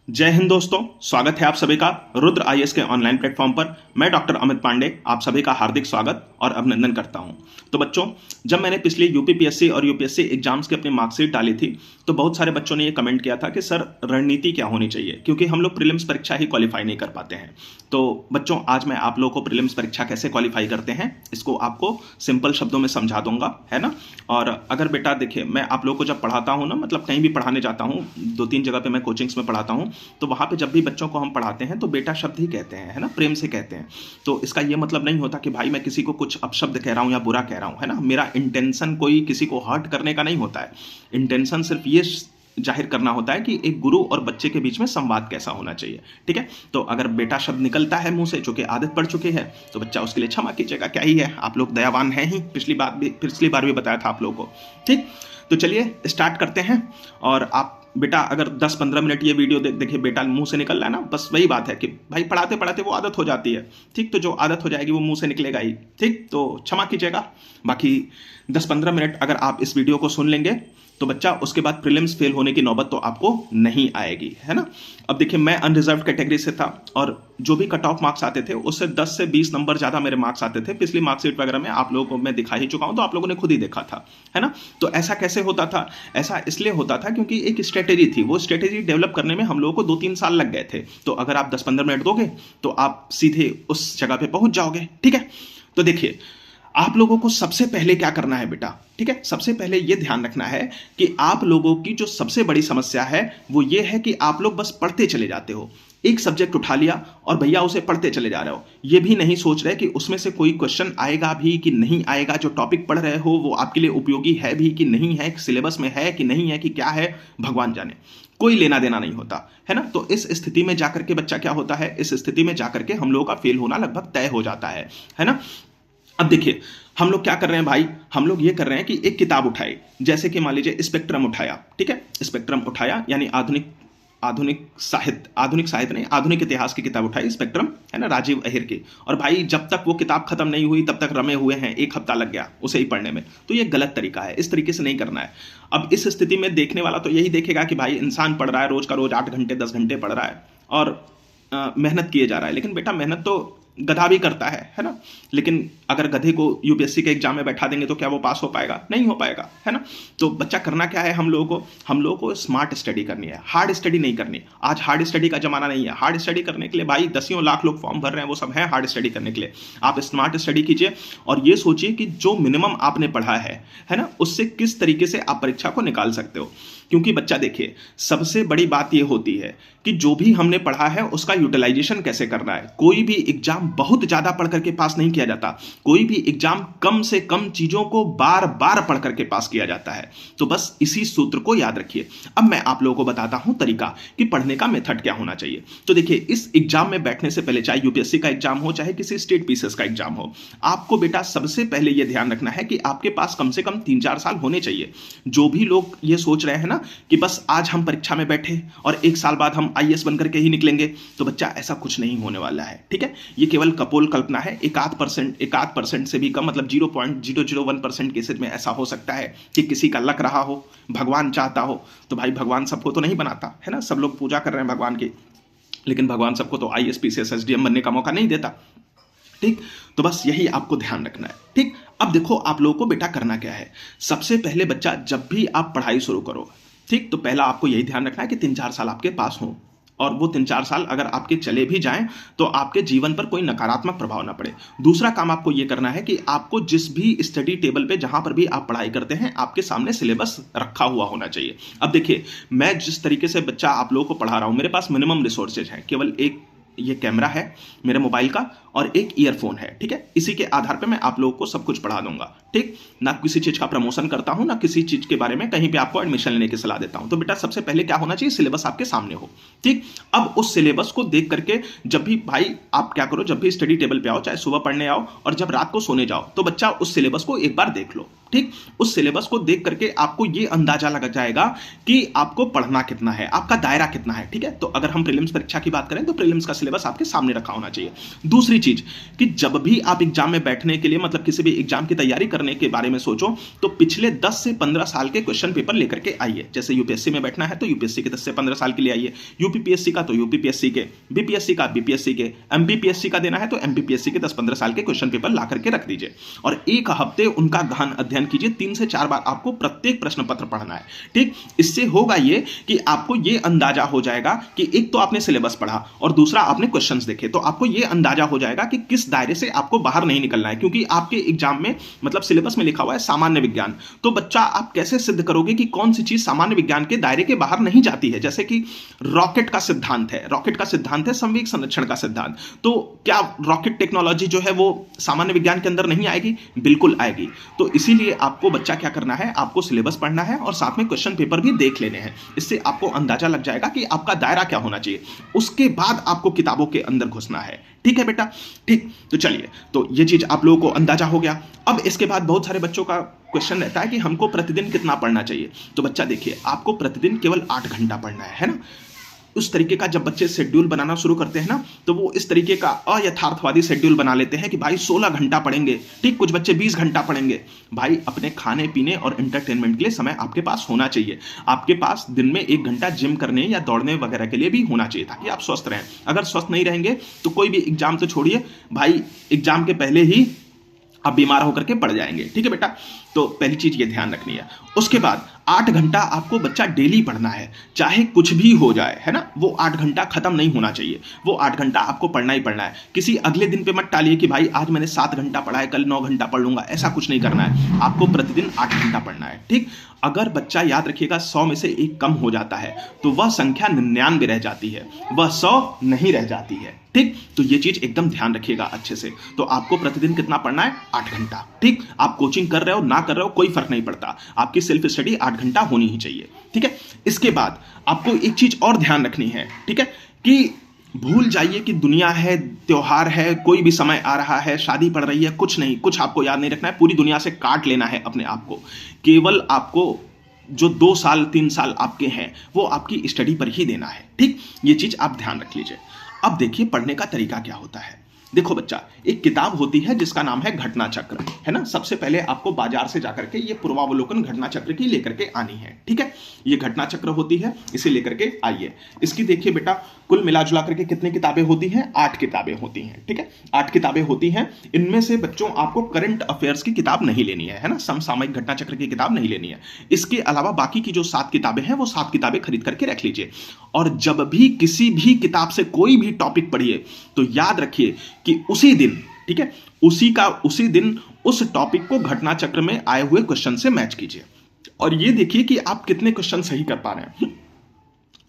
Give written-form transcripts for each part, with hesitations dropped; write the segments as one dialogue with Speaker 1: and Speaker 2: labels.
Speaker 1: जय हिंद दोस्तों, स्वागत है आप सभी का रुद्र आईएएस के ऑनलाइन प्लेटफॉर्म पर। मैं डॉक्टर अमित पांडे आप सभी का हार्दिक स्वागत और अभिनंदन करता हूं। तो बच्चों, जब मैंने पिछली यूपीपीएससी और यूपीएससी एग्जाम्स की अपनी मार्कशीट डाली थी तो बहुत सारे बच्चों ने ये कमेंट किया था कि सर रणनीति क्या होनी चाहिए, क्योंकि हम लोग प्रीलिम्स परीक्षा ही क्वालिफाई नहीं कर पाते हैं। तो बच्चों, आज मैं आप लोगों को प्रीलिम्स परीक्षा कैसे क्वालिफाई करते हैं इसको आपको सिंपल शब्दों में समझा दूंगा, है ना। और अगर बेटा देखिए, मैं आप लोगों को जब पढ़ाता हूँ ना, मतलब कहीं भी पढ़ाने जाता हूँ, 2-3 जगह पे मैं कोचिंग्स में पढ़ाता हूँ, तो वहाँ पे जब भी बच्चों को हम पढ़ाते हैं तो बेटा शब्द ही कहते हैं, है ना, प्रेम से कहते हैं। तो इसका ये मतलब नहीं होता कि भाई मैं किसी को कुछ अपशब्द कह रहा हूँ या बुरा कह रहा हूँ, है ना। मेरा इंटेंशन कोई किसी को हर्ट करने का नहीं होता है। इंटेंशन सिर्फ ये जाहिर करना होता है कि एक गुरु और बच्चे के बीच में संवाद कैसा होना चाहिए, ठीक है। तो अगर बेटा शब्द निकलता है मुंह से, चूंकि आदत पड़ चुकी है, तो बच्चा उसके लिए क्षमा कीजिएगा, क्या ही है, आप लोग दयावान हैं ही। पिछली बार भी बताया था आप लोगों को, ठीक। तो चलिए स्टार्ट करते हैं। और आप बेटा अगर 10-15 मिनट ये वीडियो देखिए, बेटा मुंह से निकल रहा है ना, बस वही बात है कि भाई पढ़ाते पढ़ाते वो आदत हो जाती है, ठीक। तो जो आदत हो जाएगी वो मुंह से निकलेगा ही, ठीक। तो क्षमा कीजिएगा। बाकी 10-15 मिनट अगर आप इस वीडियो को सुन लेंगे तो बच्चा उसके बाद प्रीलिम्स फेल होने की नौबत तो आपको नहीं आएगी, है ना। अब देखिए, मैं अनरिजर्व कैटेगरी से था और जो भी कट ऑफ मार्क्स आते थे उससे 10 से 20 नंबर ज्यादा मेरे मार्क्स आते थे। पिछली मार्कशीट वगैरह में आप लोगों को मैं दिखा ही चुका हूं, तो आप लोगों ने खुद ही देखा था, है ना। तो ऐसा कैसे होता था? ऐसा इसलिए होता था क्योंकि एक स्ट्रेटेजी थी। वो स्ट्रेटेजी डेवलप करने में हम लोगों को 2-3 साल लग गए थे। तो अगर आप 10-15 मिनट दोगे तो आप सीधे उस जगह पे पहुंच जाओगे, ठीक है। तो देखिए, आप लोगों को सबसे पहले क्या करना है बेटा, ठीक है। सबसे पहले यह ध्यान रखना है कि आप लोगों की जो सबसे बड़ी समस्या है वो ये है कि आप लोग बस पढ़ते चले जाते हो। एक सब्जेक्ट उठा लिया और भैया उसे पढ़ते चले जा रहे हो, ये भी नहीं सोच रहे कि उसमें से कोई क्वेश्चन आएगा भी कि नहीं आएगा। जो टॉपिक पढ़ रहे हो वो आपके लिए उपयोगी है भी कि नहीं है, सिलेबस में है कि नहीं है, कि क्या है, भगवान जाने। कोई लेना देना नहीं होता, है ना। तो इस स्थिति में जाकर के बच्चा क्या होता है, इस स्थिति में जाकर के हम लोगों का फेल होना लगभग तय हो जाता है ना। अब देखिए, हम लोग क्या कर रहे हैं भाई, हम लोग ये कर रहे हैं कि एक किताब उठाई, जैसे कि मान लीजिए स्पेक्ट्रम उठाया, ठीक है। स्पेक्ट्रम उठाया यानी आधुनिक साहित्य नहीं, आधुनिक इतिहास की किताब उठाई, स्पेक्ट्रम, है ना, राजीव अहिर की। और भाई जब तक वो किताब खत्म नहीं हुई तब तक रमे हुए हैं, 1 हफ्ता लग गया उसे ही पढ़ने में। तो ये गलत तरीका है, इस तरीके से नहीं करना है। अब इस स्थिति में देखने वाला तो यही देखेगा कि भाई इंसान पढ़ रहा है, रोज का रोज 8 घंटे 10 घंटे पढ़ रहा है और मेहनत किए जा रहा है। लेकिन बेटा मेहनत तो गधा भी करता है ना। लेकिन अगर गधे को यूपीएससी के एग्जाम में बैठा देंगे तो क्या वो पास हो पाएगा? नहीं हो पाएगा, है ना। तो बच्चा करना क्या है, हम लोगों को स्मार्ट स्टडी करनी है, हार्ड स्टडी नहीं करनी। आज हार्ड स्टडी का जमाना नहीं है। हार्ड स्टडी करने के लिए भाई दसियों लाख लोग फॉर्म भर रहे हैं, वो सब है हार्ड स्टडी करने के लिए। आप स्मार्ट स्टडी कीजिए और ये सोचिए कि जो मिनिमम आपने पढ़ा है ना, उससे किस तरीके से आप परीक्षा को निकाल सकते हो। क्योंकि बच्चा देखिए, सबसे बड़ी बात यह होती है कि जो भी हमने पढ़ा है उसका यूटिलाइजेशन कैसे करना है। कोई भी एग्जाम बहुत ज्यादा पढ़ करके पास नहीं किया जाता, कोई भी एग्जाम कम से कम चीजों को बार बार पढ़ करके पास किया जाता है। तो बस इसी सूत्र को याद रखिए। अब मैं आप लोगों को बताता हूं तरीका कि पढ़ने का मेथड क्या होना चाहिए। तो देखिए, इस एग्जाम में बैठने से पहले, चाहे यूपीएससी का एग्जाम हो चाहे किसी स्टेट पीसीएस का एग्जाम हो, आपको बेटा सबसे पहले यह ध्यान रखना है कि आपके पास कम से कम 3-4 साल होने चाहिए। जो भी लोग ये सोच रहे हैं ना कि बस आज हम परीक्षा में बैठे और 1 साल बाद हम आईएएस बनकर के ही निकलेंगे, तो बच्चा ऐसा कुछ नहीं होने वाला है, ठीक है। ये केवल कपोल कल्पना है। 1-8% से भी कम, मतलब 0.001% केसेज में ऐसा हो सकता है कि किसी का लक रहा हो, भगवान चाहता हो। तो भाई भगवान सबको तो नहीं बनाता, है ना। सब लोग पूजा कर रहे हैं भगवान की, लेकिन भगवान सबको तो आईएएस पीसीएस एसडीएम बनने का मौका नहीं देता, ठीक। तो बस यही आपको ध्यान रखना है, ठीक। अब देखो, आप लोगों को बेटा करना क्या है। सबसे पहले बच्चा, जब भी आप पढ़ाई शुरू करो, ठीक, तो पहला आपको यही ध्यान रखना है कि 3-4 साल आपके पास हो, और वो 3-4 साल अगर आपके चले भी जाएं तो आपके जीवन पर कोई नकारात्मक प्रभाव ना पड़े। दूसरा काम आपको ये करना है कि आपको जिस भी स्टडी टेबल पे, जहां पर भी आप पढ़ाई करते हैं, आपके सामने सिलेबस रखा हुआ होना चाहिए। अब देखिए, मैं जिस तरीके से बच्चा आप लोगों को पढ़ा रहा हूं, मेरे पास मिनिमम रिसोर्सेज हैं। केवल एक ये कैमरा है मेरे मोबाइल का और एक ईयरफोन है, ठीक है। इसी के आधार पे मैं आप लोगों को सब कुछ पढ़ा दूंगा, ठीक। ना किसी चीज का प्रमोशन करता हूं, ना किसी चीज के बारे में कहीं पे आपको एडमिशन लेने की सलाह देता हूं। तो बेटा सबसे पहले क्या होना चाहिए, सिलेबस आपके सामने हो, ठीक। अब उस सिलेबस को देख करके जब भी भाई आप क्या करो, जब भी स्टडी टेबल पे आओ, चाहे सुबह पढ़ने आओ और जब रात को सोने जाओ, तो बच्चा उस सिलेबस को एक बार देख लो, ठीक। उस सिलेबस को देख करके आपको ये अंदाजा लग जाएगा कि आपको पढ़ना कितना है, आपका दायरा कितना है, ठीक है। तो अगर हम प्रीलिम्स परीक्षा की बात करें तो प्रीलिम्स का सिलेबस आपके सामने रखा होना चाहिए। दूसरी चीज कि जब भी आप एग्जाम में बैठने के लिए मतलब किसी भी एग्जाम की तैयारी करने के बारे में सोचो तो पिछले 10 से 15 साल के क्वेश्चन पेपर लेकर के आइए। जैसे यूपीएससी में बैठना है तो यूपीएससी के 10 से 15 साल के लिए आइए, यूपीपीएससी का तो यूपीपीएससी के, बीपीएससी का बीपीएससी के, एमबीपीएससी का देना है तो एमबीपीएससी के 10-15 साल के क्वेश्चन पेपर ला करके रख दीजिए और एक हफ्ते उनका गहन अध्ययन कीजिए। 3 से 4 बार आपको प्रत्येक प्रश्न पत्र पढ़ना है। ठीक, इससे होगा ये कि आपको ये अंदाजा हो जाएगा कि एक तो आपने सिलेबस पढ़ा और दूसरा आपने क्वेश्चंस देखे, तो आपको ये अंदाजा हो जाएगा कि किस दायरे से आपको बाहर नहीं निकलना है। क्योंकि आपके एग्जाम में मतलब सिलेबस में लिखा हुआ है सामान्य विज्ञान, तो बच्चा आप कैसे सिद्ध करोगे कि कौन सी चीज सामान्य विज्ञान के दायरे के बाहर नहीं जाती है। जैसे कि रॉकेट का सिद्धांत है, रॉकेट का सिद्धांत है संवेग संरक्षण का सिद्धांत, तो क्या रॉकेट टेक्नोलॉजी जो है वो सामान्य विज्ञान के अंदर नहीं आएगी? बिल्कुल आएगी। तो इसीलिए आपको बच्चा क्या करना है, आपको सिलेबस पढ़ना है और साथ में क्वेश्चन पेपर भी देख लेने हैं। इससे आपको अंदाजा लग जाएगा कि आपका दायरा क्या होना चाहिए। उसके बाद आपको किताबों के अंदर घुसना है। ठीक है बेटा? ठीक, तो चलिए, तो ये चीज आप लोगों को अंदाजा हो गया। अब इसके बाद बहुत सारे बच्चों का क्वेश्चन रहता है कि हमको प्रतिदिन कितना पढ़ना चाहिए। तो बच्चा देखिए, आपको प्रतिदिन केवल 8 घंटा पढ़ना है ना। उस तरीके का जब बच्चे शेड्यूल बनाना शुरू करते हैं ना, तो वो इस तरीके का अयथार्थवादी शेड्यूल बना लेते हैं कि भाई 16 घंटा पढ़ेंगे। ठीक, कुछ बच्चे 20 घंटा पढ़ेंगे। भाई अपने खाने पीने और एंटरटेनमेंट के लिए समय आपके पास होना चाहिए। आपके पास दिन में 1 घंटा जिम करने या दौड़ने वगैरह के लिए भी होना चाहिए ताकि आप स्वस्थ रहें। अगर स्वस्थ नहीं रहेंगे तो कोई भी एग्जाम तो छोड़िए भाई, एग्जाम के पहले ही आप बीमार होकर के पड़ जाएंगे। ठीक है बेटा? तो पहली चीज ये ध्यान रखनी है। उसके बाद 8 घंटा आपको बच्चा डेली पढ़ना है, चाहे कुछ भी हो जाए, है ना। वो 8 घंटा खत्म नहीं होना चाहिए, वो 8 घंटा आपको पढ़ना ही पढ़ना है। किसी अगले दिन पे मत टालिए कि भाई आज मैंने 7 घंटा पढ़ा है, कल 9 घंटा पढ़ लूंगा, ऐसा कुछ नहीं करना है। आपको प्रतिदिन 8 घंटा पढ़ना है। ठीक, अगर बच्चा याद रखिएगा 100 में से 1 कम हो जाता है तो वह संख्या 99 रह जाती है, वह 100 नहीं रह जाती है। ठीक, तो ये चीज एकदम ध्यान रखिएगा अच्छे से। तो आपको प्रतिदिन कितना पढ़ना है? 8 घंटा। ठीक, आप कोचिंग कर रहे हो ना कर रहे हो कोई फर्क नहीं पड़ता, आपकी सेल्फ स्टडी 8 घंटा होनी ही चाहिए। ठीक है, इसके बाद आपको एक चीज और ध्यान रखनी है। ठीक है, कि भूल जाइए कि दुनिया है, त्योहार है, कोई भी समय आ रहा है, शादी पड़ रही है, कुछ नहीं, कुछ आपको याद नहीं रखना है। पूरी दुनिया से काट लेना है अपने आप को। केवल आपको जो 2 साल 3 साल आपके हैं वो आपकी स्टडी पर ही देना है। ठीक, ये चीज आप ध्यान रख लीजिए। अब देखिए पढ़ने का तरीका क्या होता है। देखो बच्चा, एक किताब होती है जिसका नाम है घटना चक्र, है ना। सबसे पहले आपको बाजार से जाकर के ये पूर्वावलोकन घटना चक्र की लेकर के आनी है। ठीक है, ये घटना चक्र होती है, इसे लेकर के आइए। इसकी देखिए बेटा, कुल मिला जुला करके कितनी किताबें होती हैं? 8 किताबें होती हैं। ठीक है, 8 किताबें होती हैं। इनमें से बच्चों आपको करंट अफेयर्स की किताब नहीं लेनी है ना, समसामयिक घटना चक्र की किताब नहीं लेनी है। इसके अलावा बाकी की जो 7 किताबें हैं वो 7 किताबें खरीद करके रख लीजिए। और जब भी किसी भी किताब से कोई भी टॉपिक पढ़िए तो याद रखिए कि उसी दिन, ठीक है, उसी दिन उस टॉपिक को घटना चक्र में आए हुए क्वेश्चन से मैच कीजिए और ये देखिए कि आप कितने क्वेश्चन सही कर पा रहे हैं।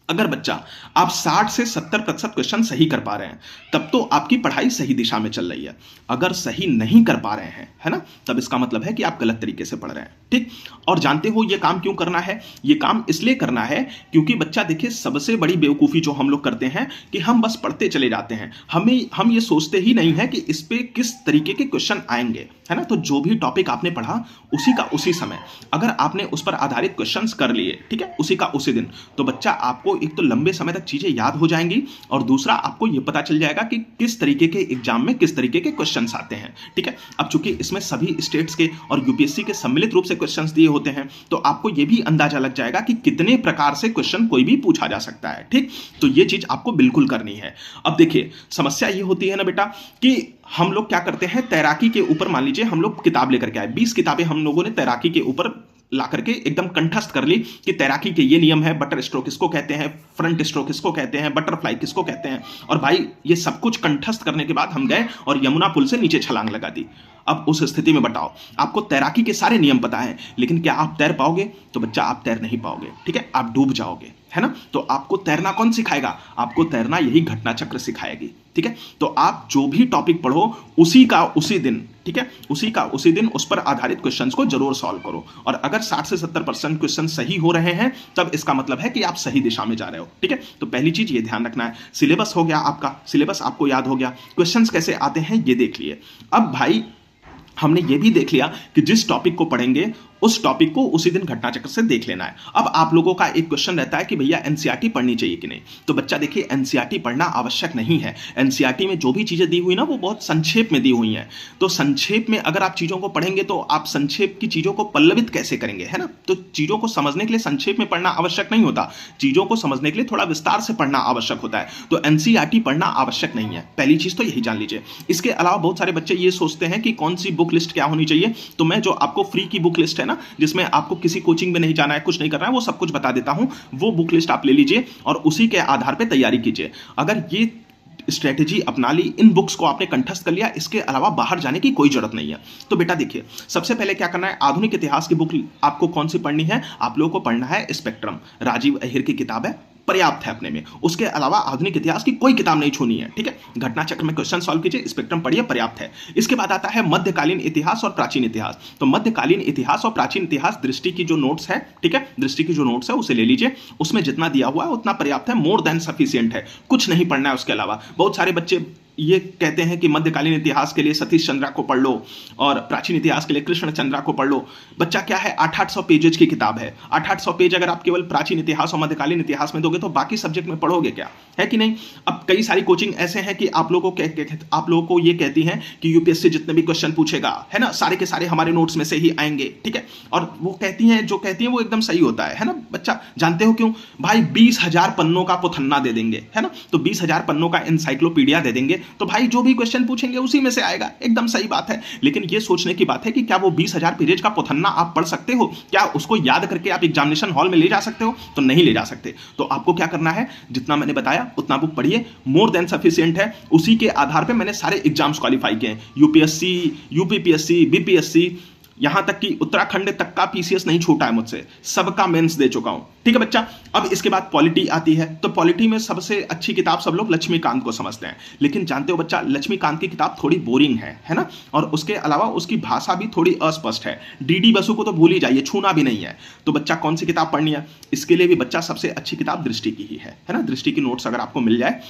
Speaker 1: अगर बच्चा आप 60 से 70% क्वेश्चन सही कर पा रहे हैं तब तो आपकी पढ़ाई सही दिशा में चल रही है। अगर सही नहीं कर पा रहे हैं, है ना, तब इसका मतलब है कि आप गलत तरीके से पढ़ रहे हैं। ठीक, और जानते हो ये काम क्यों करना है? ये काम इसलिए करना है क्योंकि बच्चा देखिए, सबसे बड़ी बेवकूफ़ी जो हम लोग करते हैं कि हम बस पढ़ते चले जाते हैं, हम ये सोचते ही नहीं है कि इस पे किस तरीके के क्वेश्चन आएंगे, है ना। तो जो भी टॉपिक आपने पढ़ा उसी का उसी समय अगर आपने उस पर आधारित क्वेश्चंस कर लिए, ठीक है, उसी का उसी दिन, तो बच्चा आपको एक तो लंबे समय तक चीजें याद हो जाएंगी और दूसरा आपको यह पता चल जाएगा कि किस तरीके के एग्जाम में किस तरीके के क्वेश्चंस आते हैं। ठीक है, अब चूंकि इसमें सभी स्टेट्स के और यूपीएससी के सम्मिलित रूप से क्वेश्चंस दिए होते हैं तो आपको यह भी अंदाजा लग जाएगा कि कितने प्रकार से क्वेश्चन कोई भी पूछा जा सकता है। ठीक, तो यह चीज आपको बिल्कुल करनी है। अब देखिए, समस्या यह होती है ना बेटा कि हम लोग क्या करते हैं, तैराकी के ऊपर मान लीजिए हम लोग किताब लेकर के आए, 20 किताबें हम लोगों ने तैराकी के ऊपर ला करके एकदम कंठस्थ कर ली कि तैराकी के ये नियम है, बटर स्ट्रोक किसको कहते हैं, फ्रंट स्ट्रोक किसको कहते हैं, बटरफ्लाई किसको कहते हैं। और भाई ये सब कुछ कंठस्थ करने के बाद हम गए और यमुना पुल से नीचे छलांग लगा दी। अब उस स्थिति में बताओ, आपको तैराकी के सारे नियम पता है लेकिन क्या आप तैर पाओगे? तो बच्चा आप तैर नहीं पाओगे। ठीक है, आप डूब जाओगे, है ना। तो आपको तैरना कौन सिखाएगा? आपको तैरना यही घटना चक्र सिखाएगी। ठीक है, तो आप जो भी टॉपिक पढ़ो उसी का उसी दिन, ठीक है, उसी का उसी दिन उस पर आधारित क्वेश्चंस को जरूर सॉल्व करो। और अगर 60 से 70% क्वेश्चन सही हो रहे हैं तब इसका मतलब है कि आप सही दिशा में जा रहे हो। ठीक है, तो पहली चीज ये ध्यान रखना है। सिलेबस हो गया आपका, सिलेबस आपको याद हो गया, क्वेश्चंस कैसे आते हैं ये देख लिए। अब भाई हमने ये भी देख लिया कि जिस टॉपिक को पढ़ेंगे उस टॉपिक को उसी दिन घटना चक्र से देख लेना है। अब आप लोगों का एक क्वेश्चन रहता है कि भैया एनसीईआरटी पढ़नी चाहिए कि नहीं। तो बच्चा देखिए, एनसीईआरटी पढ़ना आवश्यक नहीं है। एनसीईआरटी में जो भी चीजें दी हुई ना वो बहुत संक्षेप में दी हुई हैं। तो संक्षेप में अगर आप चीजों को पढ़ेंगे तो आप संक्षेप की चीजों को पल्लवित कैसे करेंगे, है ना। तो चीजों को समझने के लिए संक्षेप में पढ़ना आवश्यक नहीं होता, चीजों को समझने के लिए थोड़ा विस्तार से पढ़ना आवश्यक होता है। तो एनसीईआरटी पढ़ना आवश्यक नहीं है, पहली चीज तो यही जान लीजिए। इसके अलावा बहुत सारे बच्चे ये सोचते हैं कि कौन सी बुक लिस्ट क्या होनी चाहिए। तो मैं जो आपको फ्री की बुक लिस्ट है ना, जिसमें आपको किसी कोचिंग में नहीं जाना है, कुछ नहीं करना है, वो सब कुछ बता देता हूं। वो बुक लिस्ट आप ले लीजिए और उसी के आधार पर तैयारी कीजिए। अगर ये स्ट्रेटेजी अपना ली, इन बुक्स को आपने कंठस्थ कर लिया, इसके अलावा बाहर जाने की कोई जरूरत नहीं है। तो बेटा देखिए, सबसे पहले क्या करना है, आधुनिक इतिहास की बुक आपको कौन सी पढ़नी है, आप लोगों को पढ़ना है स्पेक्ट्रम, राजीव अहिर की किताब है, पर्याप्त है अपने में। उसके अलावा आधुनिक इतिहास की कोई किताब नहीं छूनी है, ठीक है। घटना चक्र में क्वेश्चन सॉल्व कीजिए, स्पेक्ट्रम पढ़िए, पर्याप्त है। इसके बाद आता है मध्यकालीन इतिहास और प्राचीन इतिहास। तो मध्यकालीन इतिहास और प्राचीन इतिहास दृष्टि की जो नोट्स है, ठीक है, दृष्टि की जो नोट्स है उसे ले लीजिए। उसमें जितना दिया हुआ है उतना पर्याप्त है, मोर देन सफिशिएंट है, कुछ नहीं पढ़ना है उसके अलावा। बहुत सारे बच्चे ये कहते हैं कि मध्यकालीन इतिहास के लिए सतीश चंद्रा को पढ़ लो और प्राचीन इतिहास के लिए कृष्ण चंद्रा को पढ़ लो। बच्चा क्या है, 800 पेजेज की किताब है। 800 पेज अगर आप केवल प्राचीन इतिहास और मध्यकालीन इतिहास में दोगे तो बाकी सब्जेक्ट में पढ़ोगे क्या, है कि नहीं। अब कई सारी कोचिंग ऐसे हैं कि आप लोगों को ये कहती हैं कि यूपीएससी जितने भी क्वेश्चन पूछेगा, है ना, सारे के सारे हमारे नोट्स में से ही आएंगे, ठीक है। और वो कहती हैं, जो कहती हैं वो एकदम सही होता है ना बच्चा। जानते हो क्यों भाई, 20,000 पन्नों का पुथन्ना दे देंगे, है ना। तो 20,000 पन्नों का एनसाइक्लोपीडिया दे देंगे, तो भाई जो भी क्वेश्चन पूछेंगे उसी में से आएगा, एकदम सही बात है। लेकिन ये सोचने की बात है कि क्या वो 20,000 पेज का पुथन्ना आप पढ़ सकते हो, क्या उसको याद करके आप एग्जामिनेशन हॉल में ले जा सकते हो, तो नहीं ले जा सकते। तो आपको क्या करना है, जितना मैंने बताया उतना बुक पढ़िए, मोर देन सफिशिएंट है। उसी के आधार पर मैंने सारे एग्जाम्स क्वालिफाई किए हैं, यूपीएससी, यूपीपीएससी, बीपीएससी, यहां तक कि उत्तराखंड तक का पीसीएस नहीं छूटा है मुझसे, सबका मेंस दे चुका हूं, ठीक है बच्चा। अब इसके बाद पॉलिटी आती है, तो पॉलिटी में सबसे अच्छी किताब सब लोग लक्ष्मीकांत को समझते हैं। लेकिन जानते हो बच्चा, लक्ष्मीकांत की किताब थोड़ी बोरिंग है ना। और उसके अलावा उसकी भाषा भी थोड़ी अस्पष्ट है। डीडी बसु को तो भूल ही जाइए, छूना भी नहीं है। तो बच्चा कौन सी किताब पढ़नी है, इसके लिए भी बच्चा सबसे अच्छी किताब दृष्टि की ही है ना। दृष्टि की नोट्स अगर आपको मिल जाए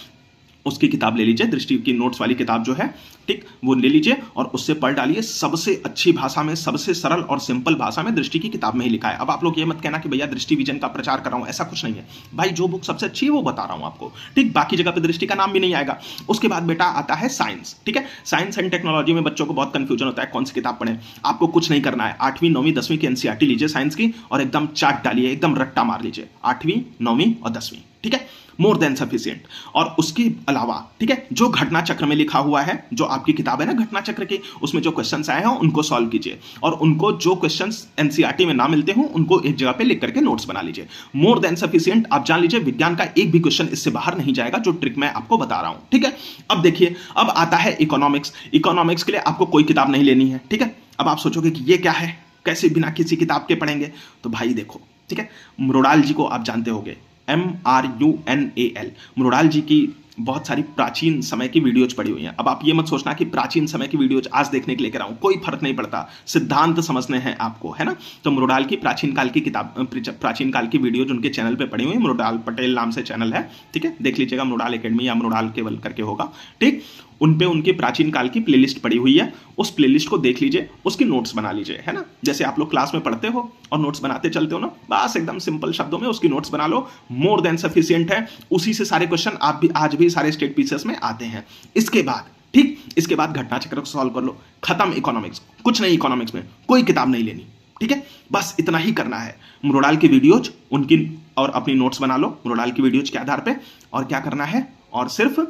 Speaker 1: उसकी किताब ले लीजिए, दृष्टि की नोट्स वाली किताब जो है, ठीक, वो ले लीजिए और उससे पढ़ डालिए। सबसे अच्छी भाषा में, सबसे सरल और सिंपल भाषा में दृष्टि की किताब में ही लिखा है। अब आप लोग ये मत कहना कि भैया दृष्टि विजन का प्रचार कर रहा हूं, ऐसा कुछ नहीं है भाई। जो बुक सबसे अच्छी है वो बता रहा हूं आपको, ठीक। बाकी जगह पे दृष्टि का नाम भी नहीं आएगा। उसके बाद बेटा आता है साइंस, ठीक है। साइंस एंड टेक्नोलॉजी में बच्चों को बहुत कंफ्यूजन होता है कौन सी किताब पढ़ें। आपको कुछ नहीं करना है, 8वीं 9वीं 10वीं की एनसीईआरटी लीजिए साइंस की और एकदम चाट डालिए, एकदम रट्टा मार लीजिए, 8वीं 9वीं और 10वीं, ठीक है, मोर देन सफिशिएंट। और उसके अलावा, ठीक है, जो घटना चक्र में लिखा हुआ है, जो आपकी किताब है ना घटना चक्र की, उसमें जो क्वेश्चंस आए हैं उनको सॉल्व कीजिए और उनको जो क्वेश्चंस एनसीईआरटी में ना मिलते हो उनको एक जगह पे लिख करके नोट्स बना लीजिए। More than sufficient. आप जान लीजिए विज्ञान का एक भी क्वेश्चन इससे बाहर नहीं जाएगा, जो ट्रिक मैं आपको बता रहा हूं, ठीक है। अब देखिए, अब आता है इकोनॉमिक्स। इकोनॉमिक्स के लिए आपको कोई किताब नहीं लेनी है, ठीक है। अब आप सोचोगे कि ये क्या है, कैसे बिना किसी किताब के पढ़ेंगे। तो भाई देखो, ठीक है, मुरोडाल जी को आप जानते होंगे, MRUNAL, मुरोडाल जी की बहुत सारी प्राचीन समय की वीडियोज पड़ी हुई हैं। अब आप ये मत सोचना कि प्राचीन समय की वीडियोज आज देखने के लिए कराऊं, कोई फर्क नहीं पड़ता, सिद्धांत समझने हैं आपको, है ना। तो मुरोडाल की प्राचीन काल की किताब, प्राचीन काल की वीडियोज उनके चैनल पे पड़ी हुई है, मुरोडाल पटेल नाम से चैनल है, ठीक है, देख लीजिएगा, मुरोडाल एकेडमी या मुरोडाल केवल करके होगा, ठीक। उन पे उनकी प्राचीन काल की प्लेलिस्ट पड़ी हुई है, उस प्लेलिस्ट को देख लीजिए, उसकी नोट्स बना लीजिए, है ना। जैसे आप लोग क्लास में पढ़ते हो और नोट्स बनाते चलते हो ना, बस एकदम सिंपल शब्दों में उसकी नोट्स बना लो, मोर देन सफिशिएंट है। उसी से सारे क्वेश्चन आप भी आज भी सारे स्टेट पीसीएस में आते हैं। इसके बाद, ठीक, इसके बाद घटना चक्र को सॉल्व कर लो, खत्म इकोनॉमिक्स, कुछ नहीं, इकोनॉमिक्स में कोई किताब नहीं लेनी, ठीक है, बस इतना ही करना है। मुरोडाल की वीडियोज उनकी और अपनी नोट्स बना लो मुरोडाल की वीडियोज के आधार पे, और क्या करना है, और सिर्फ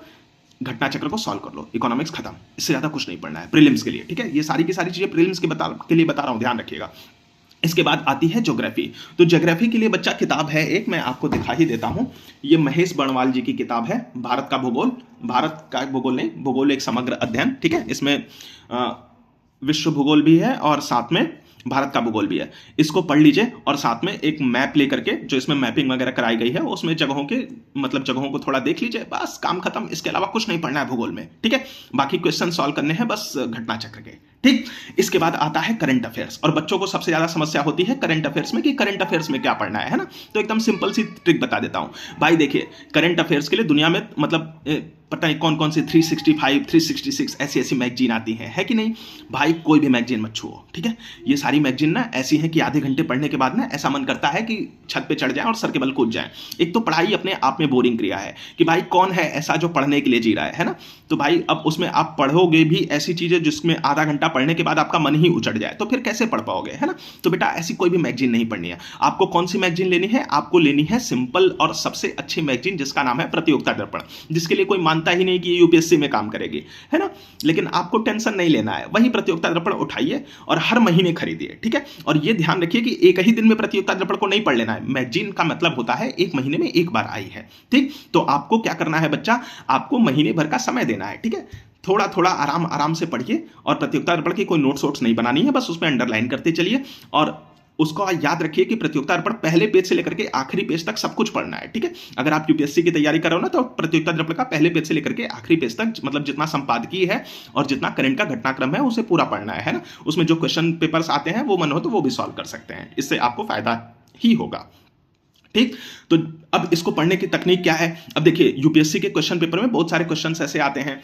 Speaker 1: घटना चक्र को सॉल्व कर लो, इकोनॉमिक्स खत्म, इससे ज्यादा कुछ नहीं पढ़ना है प्रीलिम्स के लिए, ठीक है। ये सारी की सारी चीजें प्रीलिम्स के लिए बता रहा हूं, ध्यान रखिएगा। इसके बाद आती है ज्योग्राफी। तो ज्योग्राफी के लिए बच्चा किताब है एक, मैं आपको दिखा ही देता हूं, ये महेश बर्णवाल जी की किताब है, भारत का भूगोल, भारत का भूगोल नहीं, भूगोल एक समग्र अध्ययन, ठीक है। इसमें विश्व भूगोल भी है और साथ में भारत का भूगोल भी है। इसको पढ़ लीजिए और साथ में एक मैप लेकर के, जो इसमें मैपिंग वगैरह कराई गई है, उसमें जगहों के मतलब जगहों को थोड़ा देख लीजिए, बस काम खत्म। इसके अलावा कुछ नहीं पढ़ना है भूगोल में, ठीक है। बाकी क्वेश्चन सॉल्व करने हैं बस घटना चक्र के, ठीक। इसके बाद आता है करंट अफेयर्स, और बच्चों को सबसे ज्यादा समस्या होती है करंट अफेयर्स में कि करंट अफेयर्स में क्या पढ़ना है ना। तो एकदम सिंपल सी ट्रिक बता देता हूं भाई। देखिए, करंट अफेयर्स के लिए दुनिया में मतलब पता नहीं कौन कौन सी 365, 366 ऐसी ऐसी मैगजीन आती हैं, है कि नहीं भाई। कोई भी मैगजीन मत छुओ, ठीक है। ये सारी मैगजीन ना ऐसी हैं कि आधे घंटे पढ़ने के बाद ना ऐसा मन करता है कि छत पे चढ़ जाए और सर के बल कूद जाए। एक तो पढ़ाई अपने आप में बोरिंग क्रिया है कि भाई कौन है ऐसा जो पढ़ने के लिए जी रहा है ना। तो भाई अब उसमें आप पढ़ोगे भी ऐसी चीजें जिसमें आधा घंटा पढ़ने के बाद आपका मन ही उचट जाए, तो फिर कैसे पढ़ पाओगे, है ना। तो बेटा ऐसी कोई भी मैगजीन नहीं पढ़नी है आपको। कौन सी मैगजीन लेनी है आपको? लेनी है सिंपल और सबसे अच्छी मैगजीन जिसका नाम है प्रतियोगिता दर्पण, जिसके लिए कोई मानता ही नहीं कि यूपीएससी में काम करेगी, है ना। लेकिन आपको टेंशन नहीं लेना है, वही प्रतियोगिता दर्पण उठाइए और हर महीने खरीदिए, ठीक है। और ये ध्यान रखिए कि एक ही दिन में प्रतियोगिता दर्पण को नहीं पढ़ लेना है। मैगजीन का मतलब होता है एक महीने में एक बार आई है, ठीक। तो आपको क्या करना है बच्चा, आपको महीने भर का समय देना है, ठीक है। थोड़ा थोड़ा आराम आराम से पढ़िए और प्रतियोगिता दर्पण की कोई नोट्स वोट्स नहीं बनानी है, बस उसमें अंडरलाइन करते चलिए। और उसको याद रखिए कि प्रतियोगिता दर्पण पहले पेज से लेकर के आखिरी पेज तक सब कुछ पढ़ना है, ठीक है। अगर आप यूपीएससी की तैयारी कर रहे हो ना, तो प्रतियोगिता दर्पण का पहले पेज से लेकर के आखिरी पेज तक मतलब जितना संपादकीय है और जितना करंट का घटनाक्रम है उसे पूरा पढ़ना है ना। उसमें जो क्वेश्चन पेपर्स आते हैं वो मन हो तो वो भी सॉल्व कर सकते हैं, इससे आपको फायदा ही होगा, ठीक। तो अब इसको पढ़ने की तकनीक क्या है? अब देखिए, यूपीएससी के क्वेश्चन पेपर में बहुत सारे क्वेश्चंस ऐसे आते हैं,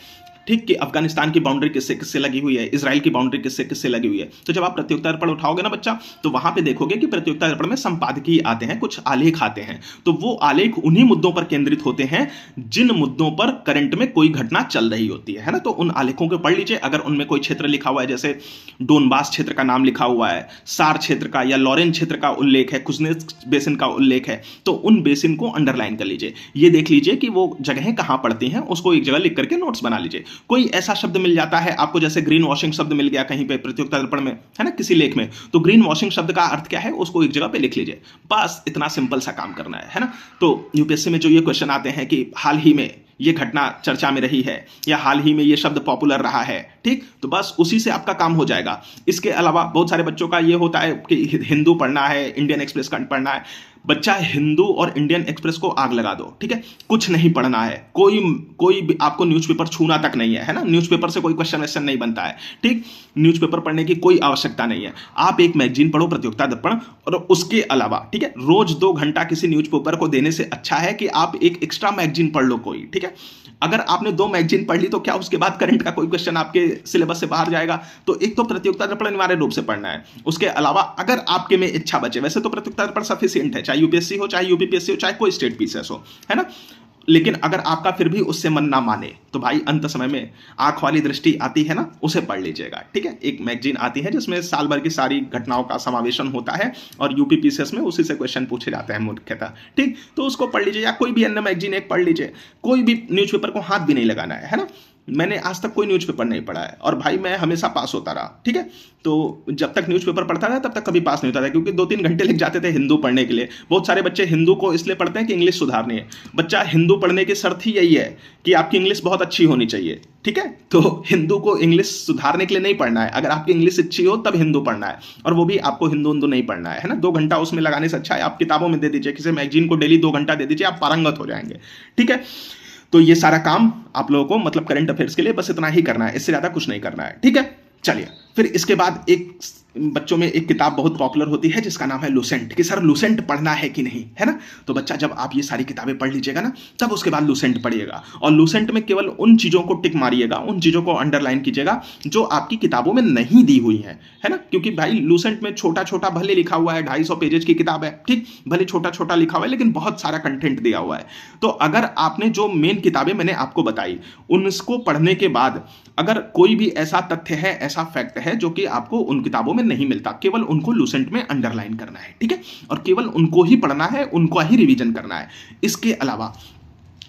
Speaker 1: ठीक, कि अफगानिस्तान की बाउंड्री किससे किससे लगी हुई है, इजराइल की बाउंड्री किससे किससे लगी हुई है। तो जब आप प्रतियोगिता दर्पण उठाओगे ना बच्चा, तो वहां पे देखोगे कि प्रतियोगिता दर्पण में संपादकीय आते हैं, कुछ आलेख आते हैं। तो वो आलेख उन्हीं मुद्दों पर केंद्रित होते हैं जिन मुद्दों पर करंट में कोई घटना चल रही होती है ना। तो उन आलेखों को पढ़ लीजिए। अगर उनमें कोई क्षेत्र लिखा हुआ है, जैसे डोनबास क्षेत्र का नाम लिखा हुआ है, सार क्षेत्र का या लॉरेन क्षेत्र का उल्लेख है, कुजनेस बेसिन का उल्लेख है, तो उन बेसिन को अंडरलाइन कर लीजिए। ये देख लीजिए कि वो जगहें कहां पड़ती हैं, उसको एक जगह लिख करके नोट्स बना लीजिए। कोई ऐसा शब्द मिल जाता है आपको, जैसे ग्रीन वॉशिंग शब्द मिल गया कहीं पे प्रतियोगिता दर्पण में, है ना, किसी लेख में, तो ग्रीन वॉशिंग शब्द का अर्थ क्या है उसको एक जगह पे लिख लीजिए। बस इतना सिंपल सा काम करना है ना। तो यूपीएससी में जो ये क्वेश्चन आते हैं कि हाल ही में ये घटना चर्चा में रही है या हाल ही में ये शब्द पॉपुलर रहा है, ठीक, तो बस उसी से आपका काम हो जाएगा। इसके अलावा बहुत सारे बच्चों का ये होता है कि हिंदू पढ़ना है, इंडियन एक्सप्रेस का पढ़ना है। बच्चा, हिंदू और इंडियन एक्सप्रेस को आग लगा दो, ठीक है। कुछ नहीं पढ़ना है, कोई भी आपको न्यूज़पेपर छूना तक नहीं है ना। न्यूज़पेपर से कोई क्वेश्चन वैश्चन नहीं बनता है, ठीक। न्यूज़पेपर पढ़ने की कोई आवश्यकता नहीं है। आप एक मैगजीन पढ़ो प्रतियोगिता दर्पण, और उसके अलावा, ठीक है, रोज 2 घंटा किसी न्यूज़पेपर को देने से अच्छा है कि आप एक एक्स्ट्रा मैगजीन पढ़ लो कोई, ठीक है। अगर आपने 2 मैगजीन पढ़ ली तो क्या उसके बाद करंट का कोई क्वेश्चन आपके सिलेबस से बाहर जाएगा? तो एक तो प्रतियोगिता दर्पण अनिवार्य रूप से पढ़ना है। उसके अलावा अगर आपके में इच्छा बचे, वैसे तो प्रतियोगिता दर्पण सफिशिएंट है, चाहे यूपीएससी हो, चाहे यूपीपीएससी हो, चाहे कोई स्टेट पीसीएस हो, है ना। लेकिन अगर आपका फिर भी उससे मन ना माने, तो भाई अंत समय में आंख वाली दृष्टि आती है ना, उसे पढ़ लीजिएगा, ठीक है। एक मैगजीन आती है जिसमें साल भर की सारी घटनाओं का समावेशन होता है और यूपीपीसीएस में उसी से क्वेश्चन पूछे जाते हैं मुख्यतः, ठीक। तो उसको पढ़ लीजिए, या कोई भी अन्य मैगजीन एक पढ़ लीजिए। कोई भी न्यूज़पेपर को हाथ भी नहीं लगाना है ना। मैंने आज तक कोई न्यूज़पेपर नहीं पढ़ा है और भाई मैं हमेशा पास होता रहा, ठीक है। तो जब तक न्यूज़पेपर पढ़ता था तब तक कभी पास नहीं होता था, क्योंकि 2-3 घंटे लग जाते थे हिंदू पढ़ने के लिए। बहुत सारे बच्चे हिंदू को इसलिए पढ़ते हैं कि इंग्लिश सुधारनी है। बच्चा, हिंदू पढ़ने की शर्त ही यही है कि आपकी इंग्लिश बहुत अच्छी होनी चाहिए, ठीक है। तो हिंदू को इंग्लिश सुधारने के लिए नहीं पढ़ना है। अगर आपकी इंग्लिश अच्छी हो तब हिंदू पढ़ना है, और वो भी आपको हिंदू नहीं पढ़ना है ना। 2 घंटा उसमें लगाने से अच्छा है आप किताबों में दे दीजिए, किसी मैगजीन को डेली 2 घंटा दे दीजिए, आप पारंगत हो जाएंगे, ठीक है। तो ये सारा काम आप लोगों को मतलब करंट अफेयर्स के लिए बस इतना ही करना है, इससे ज्यादा कुछ नहीं करना है, ठीक है। चलिए, फिर इसके बाद एक बच्चों में एक किताब बहुत पॉपुलर होती है जिसका नाम है लूसेंट, कि सर लूसेंट पढ़ना है कि नहीं, है ना। तो बच्चा, जब आप ये सारी किताबें पढ़ लीजिएगा ना, तब उसके बाद लूसेंट पढ़िएगा। और लूसेंट में केवल उन चीजों को टिक मारिएगा, उन चीजों को अंडरलाइन कीजिएगा जो आपकी किताबों में नहीं दी हुई है ना। क्योंकि भाई लूसेंट में छोटा छोटा भले लिखा हुआ है, 250 पेजेस की किताब है, ठीक, भले छोटा छोटा लिखा हुआ है, लेकिन बहुत सारा कंटेंट दिया हुआ है। तो अगर आपने जो मेन किताबें मैंने आपको बताई, उनको पढ़ने के बाद अगर कोई भी ऐसा तथ्य है, ऐसा फैक्ट है जो कि आपको उन किताबों में नहीं मिलता, केवल उनको लूसेंट में अंडरलाइन करना है, ठीक है। और केवल उनको ही पढ़ना है, उनको ही रिवीजन करना है। इसके अलावा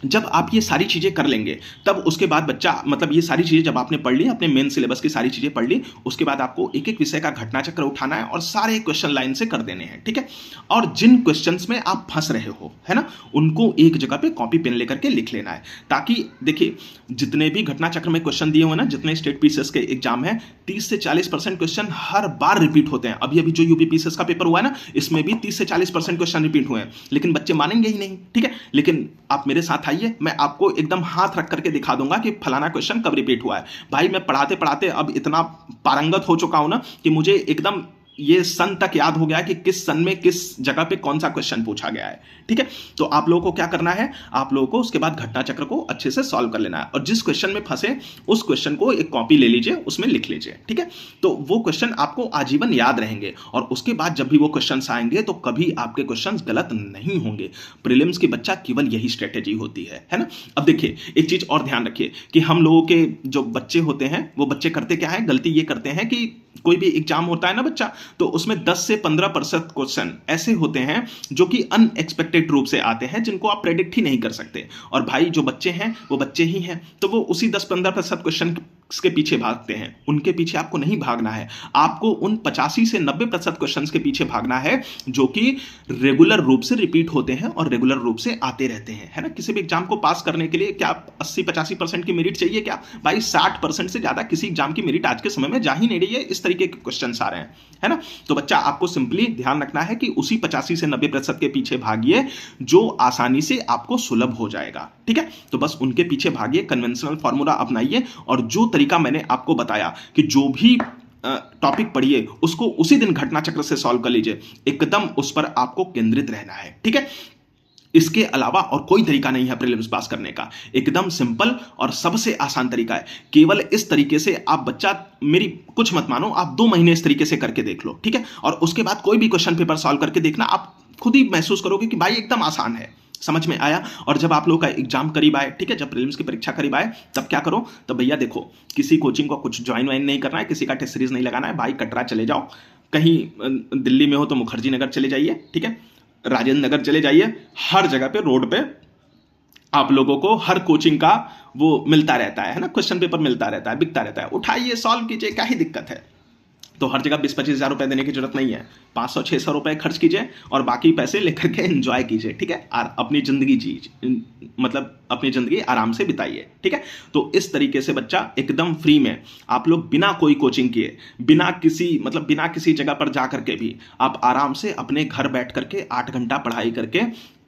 Speaker 1: जब आप ये सारी चीजें कर लेंगे, तब उसके बाद बच्चा, मतलब ये सारी चीजें जब आपने पढ़ ली, अपने मेन सिलेबस की सारी चीजें पढ़ ली, उसके बाद आपको एक एक विषय का घटना चक्र उठाना है और सारे क्वेश्चन लाइन से कर देने हैं, ठीक है। और जिन क्वेश्चंस में आप फंस रहे हो, है ना, उनको एक जगह पे कॉपी पेन लेकर के लिख लेना है। ताकि देखिए, जितने भी घटना चक्र में क्वेश्चन दिए हुए ना, जितने स्टेट पीसीएस के एग्जाम है, 30 से 40% क्वेश्चन हर बार रिपीट होते हैं। अभी अभी जो यूपी पीसीएस का पेपर हुआ है ना, इसमें भी 30 से 40% क्वेश्चन रिपीट हुए हैं, लेकिन बच्चे मानेंगे ही नहीं, ठीक है। लेकिन आप मेरे साथ उठाइए, मैं आपको एकदम हाथ रख करके दिखा दूंगा कि फलाना क्वेश्चन कब रिपीट हुआ है। भाई मैं पढ़ाते पढ़ाते अब इतना पारंगत हो चुका हूं ना कि मुझे एकदम ये सन तक याद हो गया कि किस सन में किस जगह पे कौन सा क्वेश्चन पूछा गया है। ठीक है, तो आप लोगों को क्या करना है, आप लोगों को उसके बाद घटना चक्र को अच्छे से सॉल्व कर लेना है, और जिस क्वेश्चन में फंसे उस क्वेश्चन को एक कॉपी ले लीजिए, उसमें लिख लीजिए। ठीक है, तो वो क्वेश्चन आपको आजीवन याद रहेंगे, और उसके बाद जब भी वो क्वेश्चन आएंगे तो कभी आपके क्वेश्चन गलत नहीं होंगे। प्रीलिम्स की बच्चा केवल यही स्ट्रेटेजी होती है ना। अब देखिए एक चीज और ध्यान रखिए कि हम लोगों के जो बच्चे होते हैं वो बच्चे करते क्या है, गलती ये करते हैं कि कोई भी एग्जाम होता है ना बच्चा, तो उसमें 10 से 15% क्वेश्चन ऐसे होते हैं जो कि अनएक्सपेक्टेड रूप से आते हैं, जिनको आप प्रेडिक्ट ही नहीं कर सकते। और भाई जो बच्चे हैं वो बच्चे ही हैं, तो वो उसी 10-15% क्वेश्चन के पीछे भागते हैं। उनके पीछे आपको नहीं भागना है, आपको उन 85 से 90% क्वेश्चन के पीछे भागना है जो कि रेगुलर रूप से रिपीट होते हैं और रेगुलर रूप से आते रहते हैं, है ना। किसी भी एग्जाम को पास करने के लिए क्या 80-85% की मेरिट चाहिए क्या? भाई 60% से ज्यादा किसी एग्जाम की मेरिट आज के समय में जा ही नहीं रही है, इस तरीके के क्वेश्चन आ रहे हैं, है ना। तो बच्चा आपको सिंपली ध्यान रखना है कि उसी 85 से 90% के पीछे भागिए जो आसानी से आपको सुलभ हो जाएगा। ठीक है, तो बस उनके पीछे भागिए, कन्वेंशनल फॉर्मूला अपनाइए, और जो तरीका मैंने आपको बताया कि जो भी टॉपिक पढ़िए उसको उसी दिन घटना चक्र से सॉल्व कर लीजिए, एकदम उस पर आपको केंद्रित रहना है। ठीक है, इसके अलावा और कोई तरीका नहीं है प्रीलिम्स पास करने का, एकदम सिंपल और सबसे आसान तरीका है। केवल इस तरीके से आप बच्चा, मेरी कुछ मत मानो, आप 2 महीने इस तरीके से करके देख लो। ठीक है, और उसके बाद कोई भी क्वेश्चन पेपर सॉल्व करके देखना, आप खुद ही महसूस करोगे कि भाई एकदम आसान है, समझ में आया। और जब आप लोगों का एग्जाम करीब आए, ठीक है, जब प्रीलिम्स की परीक्षा करीब आए, तब क्या करो, तब भैया देखो किसी कोचिंग को कुछ ज्वाइन वाइन नहीं करना है, किसी का टेस्ट सीरीज नहीं लगाना है। भाई कटरा चले जाओ, कहीं दिल्ली में हो तो मुखर्जी नगर चले जाइए, ठीक है, राजेंद्र नगर चले जाइए, हर जगह पे रोड पे आप लोगों को हर कोचिंग का वो मिलता रहता है ना, क्वेश्चन पेपर मिलता रहता है, बिकता रहता है, उठाइए सॉल्व कीजिए, क्या ही दिक्कत है। तो हर जगह 20-25 हज़ार रुपए देने की जरूरत नहीं है, 500-600 रुपए खर्च कीजिए और बाकी पैसे लेकर के एंजॉय कीजिए। ठीक है, और अपनी जिंदगी मतलब अपनी जिंदगी आराम से बिताइए। ठीक है, तो इस तरीके से बच्चा एकदम फ्री में आप लोग बिना कोई कोचिंग किए, बिना किसी जगह पर जा करके भी आप आराम से अपने घर बैठ करके 8 घंटा पढ़ाई करके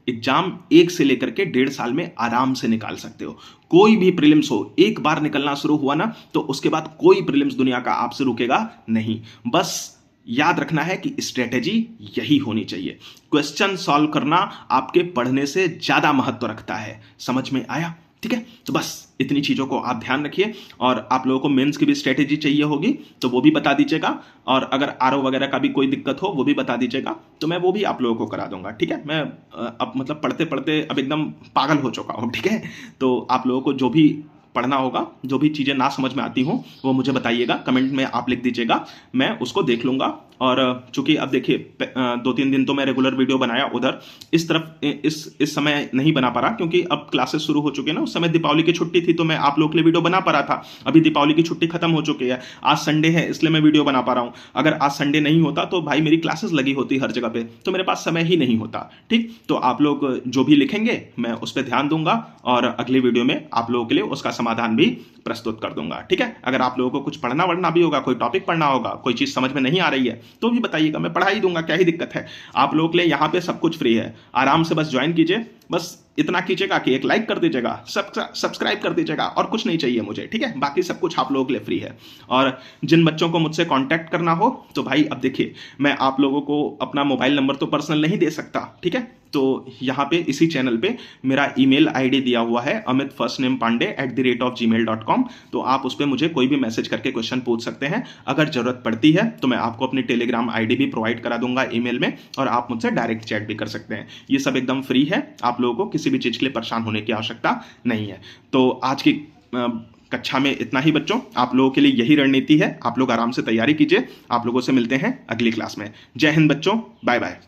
Speaker 1: एग्जाम 1 से लेकर के 1.5 साल में आराम से निकाल सकते हो। कोई भी प्रीलिम्स हो, एक बार निकलना शुरू हुआ ना तो उसके बाद कोई प्रीलिम्स दुनिया का आपसे रुकेगा नहीं। बस याद रखना है कि स्ट्रेटेजी यही होनी चाहिए, क्वेश्चन सॉल्व करना आपके पढ़ने से ज्यादा महत्व रखता है। समझ में आया? ठीक है, तो बस इतनी चीजों को आप ध्यान रखिए। और आप लोगों को मेंस की भी स्ट्रेटेजी चाहिए होगी तो वो भी बता दीजिएगा, और अगर आरओ वगैरह का भी कोई दिक्कत हो वो भी बता दीजिएगा, तो मैं वो भी आप लोगों को करा दूंगा। ठीक है, मैं अब मतलब पढ़ते पढ़ते अब एकदम पागल हो चुका हूँ। ठीक है, तो आप लोगों को जो भी पढ़ना होगा, जो भी चीज़ें ना समझ में आती हों वो मुझे बताइएगा, कमेंट में आप लिख दीजिएगा, मैं उसको देख लूँगा। और चूंकि अब देखिए 2-3 दिन तो मैं रेगुलर वीडियो बनाया, उधर इस तरफ इस समय नहीं बना पा रहा क्योंकि अब क्लासेस शुरू हो चुके हैं ना। उस समय दीपावली की छुट्टी थी तो मैं आप लोगों के लिए वीडियो बना पा रहा था, अभी दीपावली की छुट्टी खत्म हो चुकी है, आज संडे है इसलिए मैं वीडियो बना पा रहा हूँ। अगर आज संडे नहीं होता तो भाई मेरी क्लासेस लगी होती हर जगह पे, तो मेरे पास समय ही नहीं होता। ठीक, तो आप लोग जो भी लिखेंगे मैं उस पर ध्यान दूंगा और अगले वीडियो में आप लोगों के लिए उसका समाधान भी प्रस्तुत कर दूंगा। ठीक है, अगर आप लोगों को कुछ पढ़ना वढ़ना भी होगा, कोई टॉपिक पढ़ना होगा, कोई चीज समझ में नहीं आ रही है तो भी बताइएगा, मैं पढ़ा ही दूंगा, क्या ही दिक्कत है। आप लोगों के लिए यहाँ पे सब कुछ फ्री है, आराम से बस ज्वाइन कीजिए। बस इतना कीजिएगा कि एक लाइक कर दीजिएगा, सब्सक्राइब कर दीजिएगा, और कुछ नहीं चाहिए मुझे। ठीक है, बाकी सब कुछ आप लोगों के लिए फ्री है। और जिन बच्चों को मुझसे कांटेक्ट करना हो तो भाई अब देखिए, मैं आप लोगों को अपना मोबाइल नंबर तो पर्सनल नहीं दे सकता। ठीक है, तो यहाँ पे इसी चैनल पे मेरा ईमेल आईडी दिया हुआ है amitfirstnamepande@gmail.com, तो आप उस पर मुझे कोई भी मैसेज करके क्वेश्चन पूछ सकते हैं। अगर जरूरत पड़ती है तो मैं आपको अपनी टेलीग्राम आईडी भी प्रोवाइड करा दूंगा ईमेल में, और आप मुझसे डायरेक्ट चैट भी कर सकते हैं। ये सब एकदम फ्री है, आप लोगों को किसी भी चीज के लिए परेशान होने की आवश्यकता नहीं है। तो आज की कक्षा में इतना ही बच्चों, आप लोगों के लिए यही रणनीति है, आप लोग आराम से तैयारी कीजिए। आप लोगों से मिलते हैं अगली क्लास में। जय हिंद बच्चों, बाय बाय।